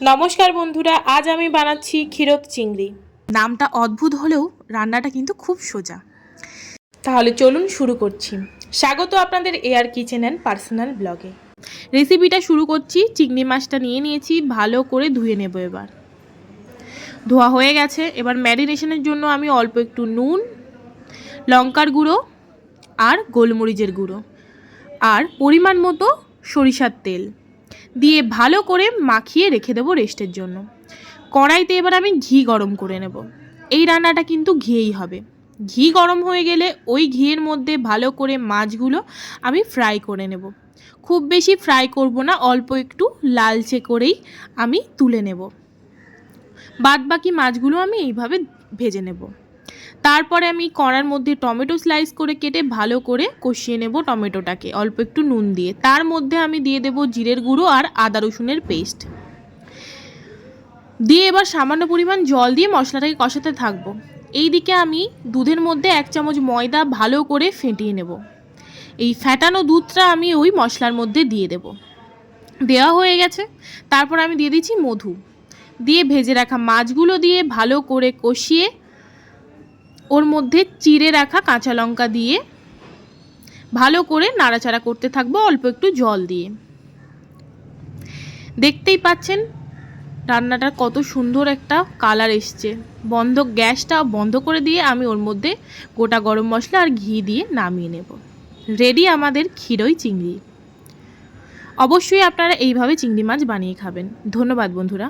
নমস্কার বন্ধুরা, আজ আমি বানাচ্ছি ক্ষীরোদ চিংড়ি। নামটা অদ্ভুত হলেও রান্নাটা কিন্তু খুব সোজা। তাহলে চলুন শুরু করছি। স্বাগত আপনাদের এআর কিচেন অ্যান্ড পার্সোনাল ব্লগে। রেসিপিটা শুরু করছি। চিংড়ি মাছটা নিয়ে নিয়েছি, ভালো করে ধুয়ে নেব। এবার ধোয়া হয়ে গেছে। এবার ম্যারিনেশনের জন্য আমি অল্প একটু নুন, লঙ্কার গুঁড়ো আর গোলমরিচের গুঁড়ো আর পরিমাণ মতো সরিষার তেল দিয়ে ভালো করে মাখিয়ে রেখে দেবো রেস্টের জন্য। কড়াইতে এবার আমি ঘি গরম করে নেব। এই রান্নাটা কিন্তু ঘিয়েই হবে। ঘি গরম হয়ে গেলে ওই ঘিয়ের মধ্যে ভালো করে মাছগুলো আমি ফ্রাই করে নেব। খুব বেশি ফ্রাই করব না, অল্প একটু লালচে করেই আমি তুলে নেব। বাদ বাকি মাছগুলো আমি এইভাবে ভেজে নেব। তারপরে আমি কড়ার মধ্যে টমেটো স্লাইস করে কেটে ভালো করে কষিয়ে নেব টমেটোটাকে অল্প একটু নুন দিয়ে। তার মধ্যে আমি দিয়ে দেব জিরের গুঁড়ো আর আদা রসুনের পেস্ট দিয়ে এবার সামান্য পরিমাণ জল দিয়ে মশলাটাকে কষাতে থাকবো। এই দিকে আমি দুধের মধ্যে 1 চামচ ময়দা ভালো করে ফেটিয়ে নেব। এই ফেটানো দুধটা আমি ওই মশলার মধ্যে দিয়ে দেব। দেওয়া হয়ে গেছে। তারপর আমি দিয়ে দিচ্ছি মধু, দিয়ে ভেজে রাখা মাছগুলো দিয়ে ভালো করে কষিয়ে ওর মধ্যে চিড়ে রাখা কাঁচা লঙ্কা দিয়ে ভালো করে নাড়াচাড়া করতে থাকবো অল্প একটু জল দিয়ে। দেখতেই পাচ্ছেন রান্নাটার কত সুন্দর একটা কালার এসছে। গ্যাসটা বন্ধ করে দিয়ে আমি ওর মধ্যে গোটা গরম মশলা আর ঘি দিয়ে নামিয়ে নেব। রেডি আমাদের ক্ষীরোই চিংড়ি। অবশ্যই আপনারা এইভাবে চিংড়ি মাছ বানিয়ে খাবেন। ধন্যবাদ বন্ধুরা।